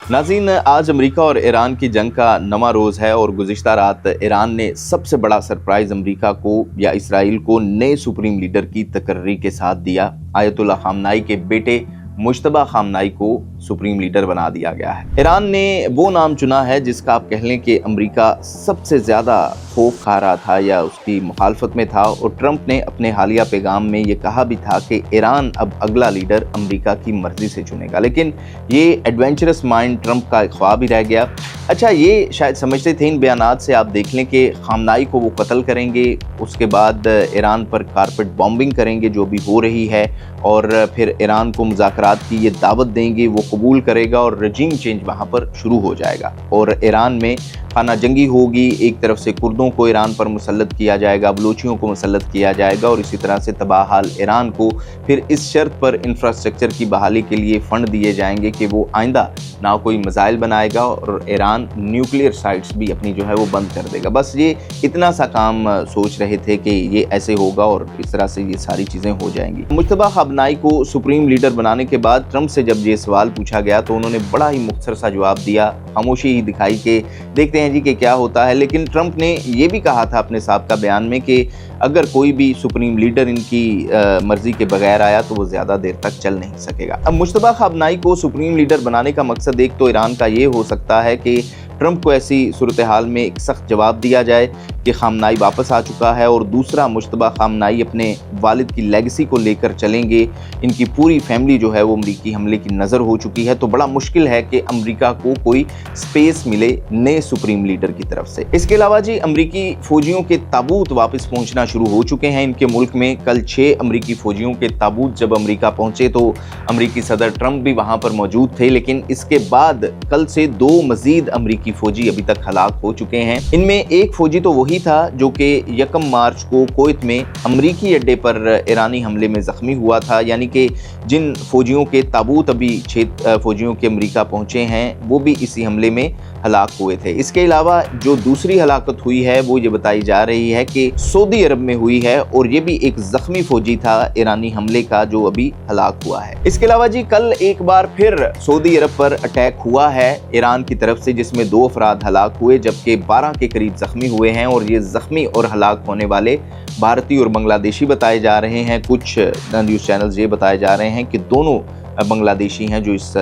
नाज़रीन, आज अमेरिका और ईरान की जंग का नवा रोज़ है और गुज़िश्ता रात ईरान ने सबसे बड़ा सरप्राइज़ अमेरिका को या इसराइल को नए सुप्रीम लीडर की तकर्री के साथ दिया। आयतुल्ला खामनाई के बेटे मुज्तबा खामनाई को सुप्रीम लीडर बना दिया गया है। ईरान ने वो नाम चुना है जिसका आप कह लें कि अमेरिका सबसे ज़्यादा खौफ खा रहा था या उसकी मुखालफत में था, और ट्रंप ने अपने हालिया पैगाम में ये कहा भी था कि ईरान अब अगला लीडर अमेरिका की मर्ज़ी से चुनेगा। लेकिन ये एडवेंचरस माइंड ट्रंप का एक ख्वाब ही रह गया। अच्छा, ये शायद समझते थे इन बयानात से, आप देख लें कि खामनाई को वो कत्ल करेंगे, उसके बाद ईरान पर कारपेट बॉम्बिंग करेंगे जो भी हो रही है, और फिर ईरान को मुज़ाकरात की ये दावत देंगे, वो कबूल करेगा और रजीम चेंज वहाँ पर शुरू हो जाएगा और ईरान में खाना जंगी होगी। एक तरफ से कुर्दों को ईरान पर मुसल्लत किया जाएगा, बलूचियों को मुसल्लत किया जाएगा, और इसी तरह से तबाह हाल ईरान को फिर इस शर्त पर इंफ्रास्ट्रक्चर की बहाली के लिए फ़ंड दिए जाएंगे कि वो आइंदा ना कोई मिसाइल बनाएगा और ईरान न्यूक्लियर साइट्स भी अपनी जो है वो बंद कर देगा। बस ये इतना सा काम सोच रहे थे कि ये ऐसे होगा और इस तरह से ये सारी चीज़ें हो जाएंगी। मुज्तबा खामनाई को सुप्रीम लीडर बनाने के बाद ट्रंप से जब ये सवाल पूछा गया तो उन्होंने बड़ा ही मुख्तसर सा जवाब दिया, खामोशी ही दिखाई कि देखते हैं जी कि क्या होता है। लेकिन ट्रंप ने ये भी कहा था अपने साबिका बयान में कि अगर कोई भी सुप्रीम लीडर इनकी मर्जी के बगैर आया तो वो ज़्यादा देर तक चल नहीं सकेगा। अब मुज्तबा खामनाई को सुप्रीम लीडर बनाने का मकसद एक तो ईरान का ये हो सकता है कि ट्रंप को ऐसी सूरत हाल में एक सख्त जवाब दिया जाए कि खामनाई वापस आ चुका है, और दूसरा मुज्तबा खामनाई अपने वालिद की लेगेसी को लेकर चलेंगे। इनकी पूरी फैमिली जो है वो अमरीकी हमले की नज़र हो चुकी है, तो बड़ा मुश्किल है कि अमरीका को कोई स्पेस मिले नए सुप्रीम लीडर की तरफ से। इसके अलावा जी, अमरीकी फ़ौजियों के ताबूत वापस पहुँचना शुरू हो चुके हैं इनके मुल्क में। कल 6 अमरीकी फ़ौजियों के ताबूत जब अमरीका पहुँचे तो अमरीकी सदर ट्रंप भी वहाँ पर मौजूद थे, लेकिन इसके बाद कल से 2 मज़ीद अमरीकी फौजी अभी तक हलाक हो चुके हैं। इनमें एक फौजी तो वही था जो कि 1 मार्च को कुवैत में अमरीकी अड्डे पर ईरानी हमले में जख्मी हुआ था, यानी कि जिन फौजियों के ताबूत अभी 6 फौजियों के अमरीका पहुंचे हैं वो भी इसी हमले में हलाक हुए थे। इसके अलावा जो दूसरी हलाकत हुई है वो ये बताई जा रही है कि सऊदी अरब में हुई है, और ये भी एक जख्मी फौजी था ईरानी हमले का जो अभी हलाक हुआ है। इसके अलावा जी, कल एक बार फिर सऊदी अरब पर अटैक हुआ है ईरान की तरफ से, जिसमें 2 अफराद हलाक हुए जबकि 12 के करीब जख्मी हुए हैं, और ये जख्मी और हलाक होने वाले भारतीय और बांग्लादेशी बताए जा रहे हैं। कुछ न्यूज़ चैनल्स ये बताए जा रहे हैं कि दोनों बांग्लादेशी हैं जो इस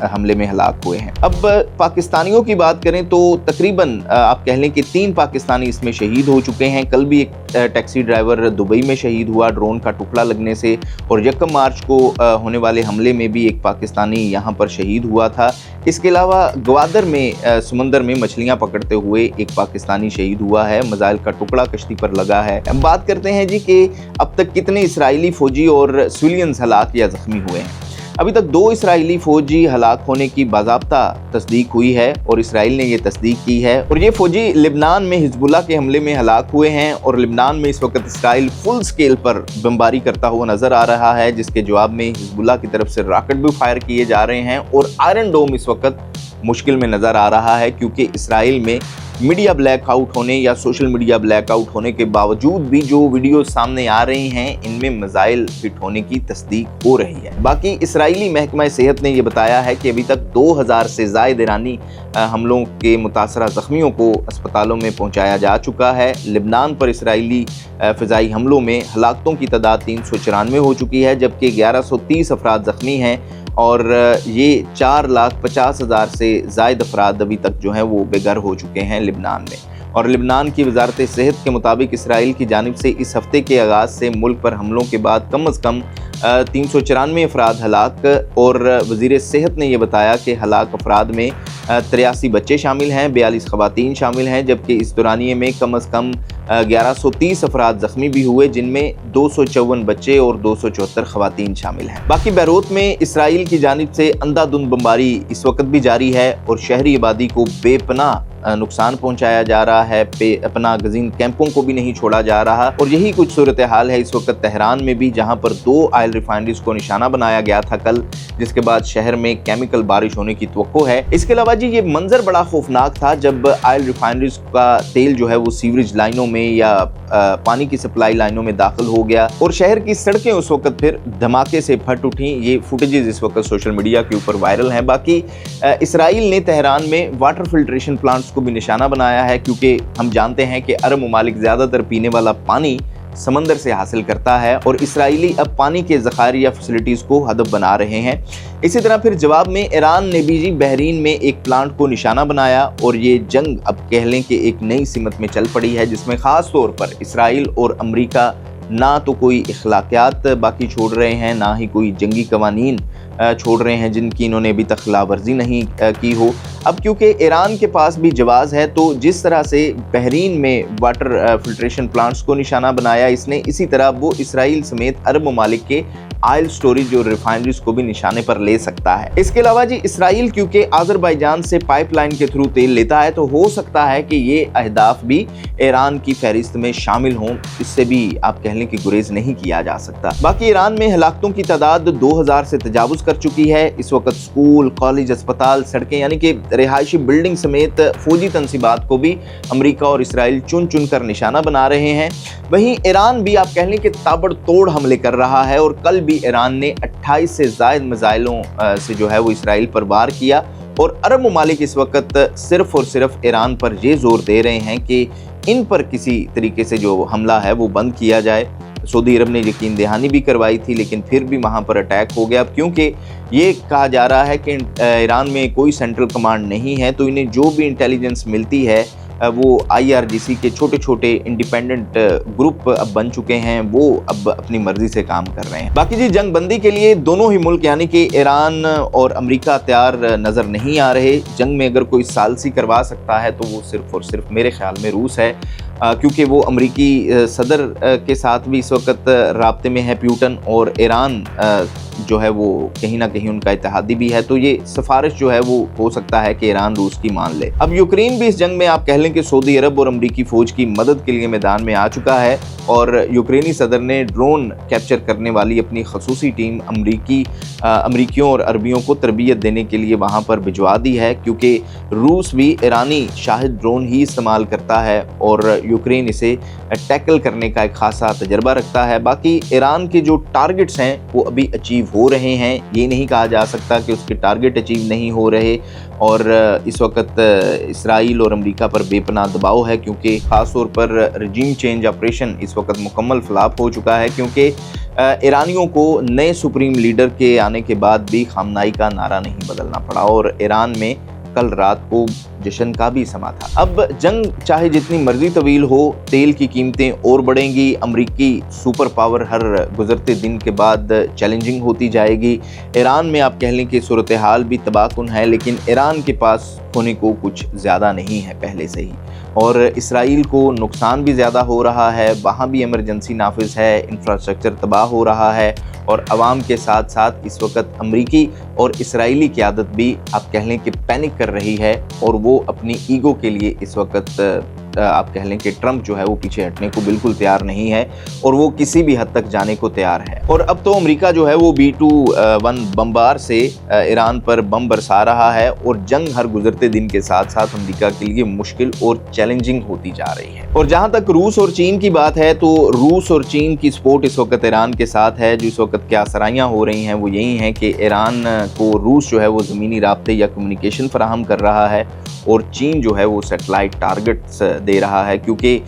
हमले में हलाक हुए हैं। अब पाकिस्तानियों की बात करें तो तकरीबन आप कह लें कि 3 पाकिस्तानी इसमें शहीद हो चुके हैं। कल भी एक टैक्सी ड्राइवर दुबई में शहीद हुआ ड्रोन का टुकड़ा लगने से, और 1 मार्च को होने वाले हमले में भी एक पाकिस्तानी यहाँ पर शहीद हुआ था। इसके अलावा ग्वादर में समंदर में मछलियाँ पकड़ते हुए एक पाकिस्तानी शहीद हुआ है, मिसाइल का टुकड़ा कश्ती पर लगा है। अब बात करते हैं जी कि अब तक कितने इसराइली फौजी और सिविलियंस हलाक या जख्मी हुए हैं। अभी तक 2 इसराइली फौजी हलाक होने की बाज़ाब्ता तस्दीक हुई है और इसराइल ने ये तस्दीक की है, और ये फौजी लिबनान में हिजबुल्लाह के हमले में हलाक हुए हैं। और लिबनान में इस वक्त इसराइल फुल स्केल पर बमबारी करता हुआ नजर आ रहा है, जिसके जवाब में हिजबुल्लाह की तरफ से रॉकेट भी फायर किए जा रहे हैं, और आयरन डोम इस वक्त मुश्किल में नज़र आ रहा है, क्योंकि इसराइल में मीडिया ब्लैकआउट होने या सोशल मीडिया ब्लैकआउट होने के बावजूद भी जो वीडियो सामने आ रही हैं इनमें मिसाइल हिट होने की तस्दीक हो रही है। बाकी इसराइली महकमा सेहत ने यह बताया है कि अभी तक 2000 से ज़ायद ईरानी हमलों के मुतासरा जख्मियों को अस्पतालों में पहुंचाया जा चुका है। लिबनान पर इसराइली फ़िज़ाई हमलों में हलाकतों की तादाद 394 हो चुकी है, जबकि 1130 अफराद ज़ख्मी हैं, और ये 4,50,000 से ज़ायद अफराद अभी तक जो हैं वो बेघर हो चुके हैं लिबनान में। और लिबनान की वजारत सेहत के मुताबिक इसराइल की जानिब से इस हफ्ते के आगाज़ से मुल्क पर हमलों के बाद कम अज़ कम 394 अफराद हलाक, और वज़ीर सेहत ने यह बताया कि हलाक अफराद में 83 बच्चे शामिल हैं, 42 ख़वातीन शामिल हैं, जबकि इस दौरानिए में कम अज़ कम 1130 अफराद ज़ख्मी भी हुए, जिनमें 254 बच्चे और 274 ख़वातीन शामिल हैं। बाकी बैरूत में इसराइल की जानिब से अंधाधुंध बमबारी इस वक्त भी जारी है, और शहरी आबादी को बेपनाह नुकसान पहुंचाया जा रहा है, अपना गजीन कैंपों को भी नहीं छोड़ा जा रहा। और यही कुछ सूरत हाल है इस वक्त तेहरान में भी, जहां पर 2 ऑयल रिफाइनरीज को निशाना बनाया गया था कल, जिसके बाद शहर में केमिकल बारिश होने की तवक्को है। इसके अलावा जी ये मंजर बड़ा खौफनाक था जब ऑयल रिफाइनरीज का तेल जो है वो सीवरेज लाइनों में या पानी की सप्लाई लाइनों में दाखिल हो गया और शहर की सड़कें उस वक्त फिर धमाके से फट उठी। ये फुटेजेस इस वक्त सोशल मीडिया के ऊपर वायरल हैं। बाकी इसराइल ने तेहरान में वाटर फिल्ट्रेशन प्लांट्स को भी निशाना बनाया है, क्योंकि हम जानते हैं कि अरब ममालिक ज्यादातर पीने वाला पानी समंदर से हासिल करता है और इसराइली अब पानी के ज़खायर या फैसिलिटीज को हदफ बना रहे हैं। इसी तरह फिर जवाब में ईरान ने भी बहरीन में एक प्लांट को निशाना बनाया और ये जंग अब कह लें कि एक नई सिमत में चल पड़ी है, जिसमें खास तौर पर इसराइल और अमरीका ना तो कोई इखलाकियात बाकी छोड़ रहे हैं, ना ही कोई जंगी कवानीन छोड़ रहे हैं जिनकी इन्होंने अभी तक खिलाफ वर्जी नहीं की हो। अब क्योंकि ईरान के पास भी जवाज़ है, तो जिस तरह से बहरीन में वाटर फिल्ट्रेशन प्लांट्स को निशाना बनाया इसने, इसी तरह वो इसराइल समेत अरब ममालिक के ऑयल स्टोरेज और रिफाइनरीज को भी निशाने पर ले सकता है। इसके अलावा जी इसराइल क्योंकि आज़रबाईजान से पाइपलाइन के थ्रू तेल लेता है, तो हो सकता है कि ये अहदाफ भी ईरान की फहरिस्त में शामिल हों। इससे भी आप कह लें कि गुरेज नहीं किया जा सकता। बाकी ईरान में हलाकतों की तादाद 2000 से तजावुज कर चुकी है। इस वक्त स्कूल, कॉलेज, अस्पताल, सड़कें यानी कि रिहायशी बिल्डिंग समेत फौजी तंसीबात को भी अमरीका और इसराइल चुन चुन कर निशाना बना रहे हैं। वहीं ईरान भी आप कह लें कि ताबड़तोड़ हमले कर रहा है और कल भी ईरान ने 28 से ज़ायद मिसाइलों से जो है वो इसराइल पर वार किया। और अरब ममालिक इस वक्त सिर्फ और सिर्फ ईरान पर ये जोर दे रहे हैं कि इन पर किसी तरीके से जो हमला है वो बंद किया जाए। सऊदी अरब ने यकीन दहानी भी करवाई थी, लेकिन फिर भी वहाँ पर अटैक हो गया। क्योंकि ये कहा जा रहा है कि ईरान में कोई सेंट्रल कमांड नहीं है, तो इन्हें जो भी इंटेलिजेंस मिलती है वो IRGC के छोटे छोटे इंडिपेंडेंट ग्रुप अब बन चुके हैं, वो अब अपनी मर्जी से काम कर रहे हैं। बाकी जी जंग बंदी के लिए दोनों ही मुल्क यानी कि ईरान और अमेरिका तैयार नज़र नहीं आ रहे। जंग में अगर कोई सालसी करवा सकता है तो वो सिर्फ और सिर्फ मेरे ख्याल में रूस है, क्योंकि वो अमरीकी सदर के साथ भी इस वक्त राब्ते में है प्यूटन, और ईरान जो है वो कहीं ना कहीं उनका इत्तेहादी भी है। तो ये सिफारिश जो है वो हो सकता है कि ईरान रूस की मान ले। अब यूक्रेन भी इस जंग में आप कह लें कि सऊदी अरब और अमरीकी फौज की मदद के लिए मैदान में आ चुका है और यूक्रेनी सदर ने ड्रोन कैप्चर करने वाली अपनी खसूसी टीम अमरीकियों और अरबियों को तरबियत देने के लिए वहाँ पर भिजवा दी है, क्योंकि रूस भी ईरानी शाहिद ड्रोन ही इस्तेमाल करता है और यूक्रेन इसे टैकल करने का एक खासा तजर्बा रखता है। बाकी ईरान के जो टारगेट्स हैं वो अभी अचीव हो रहे हैं, ये नहीं कहा जा सकता कि उसके टारगेट अचीव नहीं हो रहे। और इस वक्त इसराइल और अमेरिका पर बेपनाह दबाव है, क्योंकि ख़ास तौर पर रजीम चेंज ऑपरेशन इस वक्त मुकम्मल फ्लॉप हो चुका है, क्योंकि ईरानियों को नए सुप्रीम लीडर के आने के बाद भी खामनाई का नारा नहीं बदलना पड़ा और ईरान में कल रात को जश्न का भी समा था। अब जंग चाहे जितनी मर्जी तवील हो, तेल की कीमतें और बढ़ेंगी, अमरीकी सुपर पावर हर गुजरते दिन के बाद चैलेंजिंग होती जाएगी। ईरान में आप कह लें कि सूरत हाल भी तबाहकुन है, लेकिन ईरान के पास होने को कुछ ज़्यादा नहीं है पहले से ही, और इसराइल को नुकसान भी ज़्यादा हो रहा है, वहाँ भी इमरजेंसी नाफिज है, इंफ्रास्ट्रक्चर तबाह हो रहा है और आवाम के साथ साथ इस वक्त अमरीकी और इसराइली क़यादत भी आप कह लें कि पैनिक कर रही है और वो अपनी ईगो के लिए इस वक्त आप कह लें कि ट्रंप जो है वो पीछे हटने को बिल्कुल तैयार नहीं है और वो किसी भी हद तक जाने को तैयार है। और अब तो अमेरिका जो है वो B-21 बमबार से ईरान पर बम बरसा रहा है और जंग हर गुजरते दिन के साथ साथ अमेरिका के लिए मुश्किल और चैलेंजिंग होती जा रही है। और जहां तक रूस और चीन की बात है, तो रूस और चीन की सपोर्ट इस वक्त ईरान के साथ है। जो इस वक्त क्या सराहियां हो रही हैं वो यही हैं कि ईरान को रूस जो है वो ज़मीनी राब्ते या कम्युनिकेशन फराहम कर रहा है और चीन जो है वो सैटेलाइट टारगेट्स दे रहा है, क्योंकि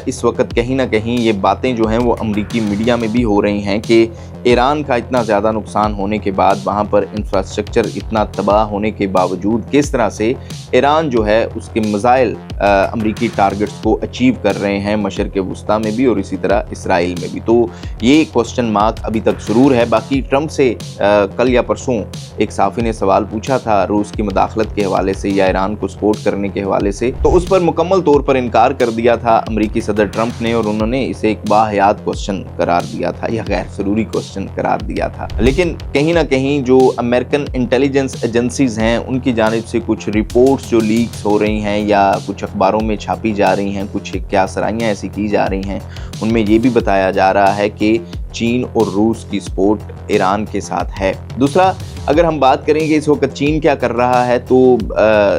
इस वक्त कहीं ना कहीं ये बातें जो हैं वो अमरीकी मीडिया में भी हो रही हैं कि ईरान का इतना ज़्यादा नुकसान होने के बाद, वहाँ पर इंफ्रास्ट्रक्चर इतना तबाह होने के बावजूद किस तरह से ईरान जो है उसके मिसाइल अमरीकी टारगेट्स को अचीव कर रहे हैं मशरिक़ वुस्ता में भी और इसी तरह इसराइल में भी। तो ये क्वेश्चन मार्क अभी तक ज़रूर है। बाकी ट्रंप से कल या परसों एक सहाफ़ी ने सवाल पूछा था रूस की मुदाखलत के हवाले से या ईरान को सपोर्ट करने के हवाले से, तो उस पर मुकम्मल तौर पर इनकार कर दिया था अमरीका अमेरिकी सदर ट्रंप ने, और उन्होंने इसे एक बाहयात क्वेश्चन करार दिया था या गैर ज़रूरी क्वेश्चन करार दिया था। लेकिन कहीं ना कहीं जो अमेरिकन इंटेलिजेंस एजेंसीज हैं उनकी जानिब से कुछ रिपोर्ट्स जो लीक्स हो रही हैं या कुछ अखबारों में छापी जा रही हैं, कुछ क्या सराहियाँ ऐसी की जा रही हैं, उनमें ये भी बताया जा रहा है कि चीन और रूस की सपोर्ट ईरान के साथ है। दूसरा, अगर हम बात करें कि इस वक्त चीन क्या कर रहा है, तो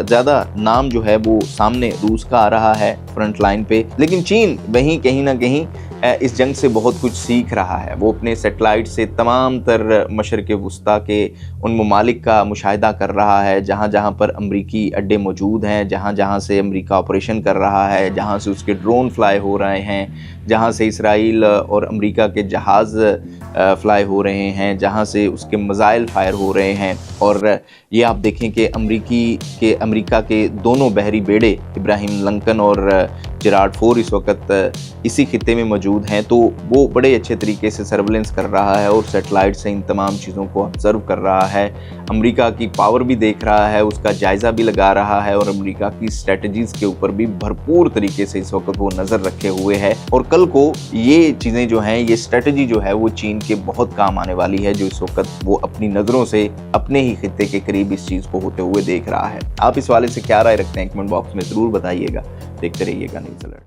ज़्यादा नाम जो है वो सामने रूस का आ रहा है फ्रंट लाइन पे, लेकिन चीन वहीं कहीं ना कहीं इस जंग से बहुत कुछ सीख रहा है। वो अपने सेटेलाइट से तमाम तर मशरक़ वस्ता के उन ममालिक का मुशाहिदा कर रहा है जहाँ जहाँ पर अमरीकी अड्डे मौजूद हैं, जहाँ जहाँ से अमरीका ऑपरेशन कर रहा है, जहाँ से उसके ड्रोन फ्लाई हो रहे हैं, जहाँ से इसराइल और अमरीका के जहाज़ फ्लाई हो रहे हैं, जहाँ से उसके मिसाइल फायर हो रहे हैं। और ये आप देखें कि अमरीका के दोनों बहरी बेड़े इब्राहिम लिंकन और जेरार्ड फोर इस वक्त इसी खित्ते में मौजूद हैं, तो वो बड़े अच्छे तरीके से सर्विलेंस कर रहा है और सेटेलाइट से इन तमाम चीज़ों को ऑब्जर्व कर रहा है। अमेरिका की पावर भी देख रहा है, उसका जायज़ा भी लगा रहा है और अमेरिका की स्ट्रेटजीज़ के ऊपर भी भरपूर तरीके से इस वक्त वो नज़र रखे हुए है। और कल को ये चीज़ें जो हैं, ये स्ट्रेटजी जो है वो चीन के बहुत काम आने वाली है, जो इस वक्त वो अपनी नज़रों से अपने ही खित्ते के करीब इस चीज़ को होते हुए देख रहा है। आप इस वाले से क्या राय रखते हैं, कमेंट बॉक्स में ज़रूर बताइएगा। देखते रहिएगा न्यूज़ अलर्ट।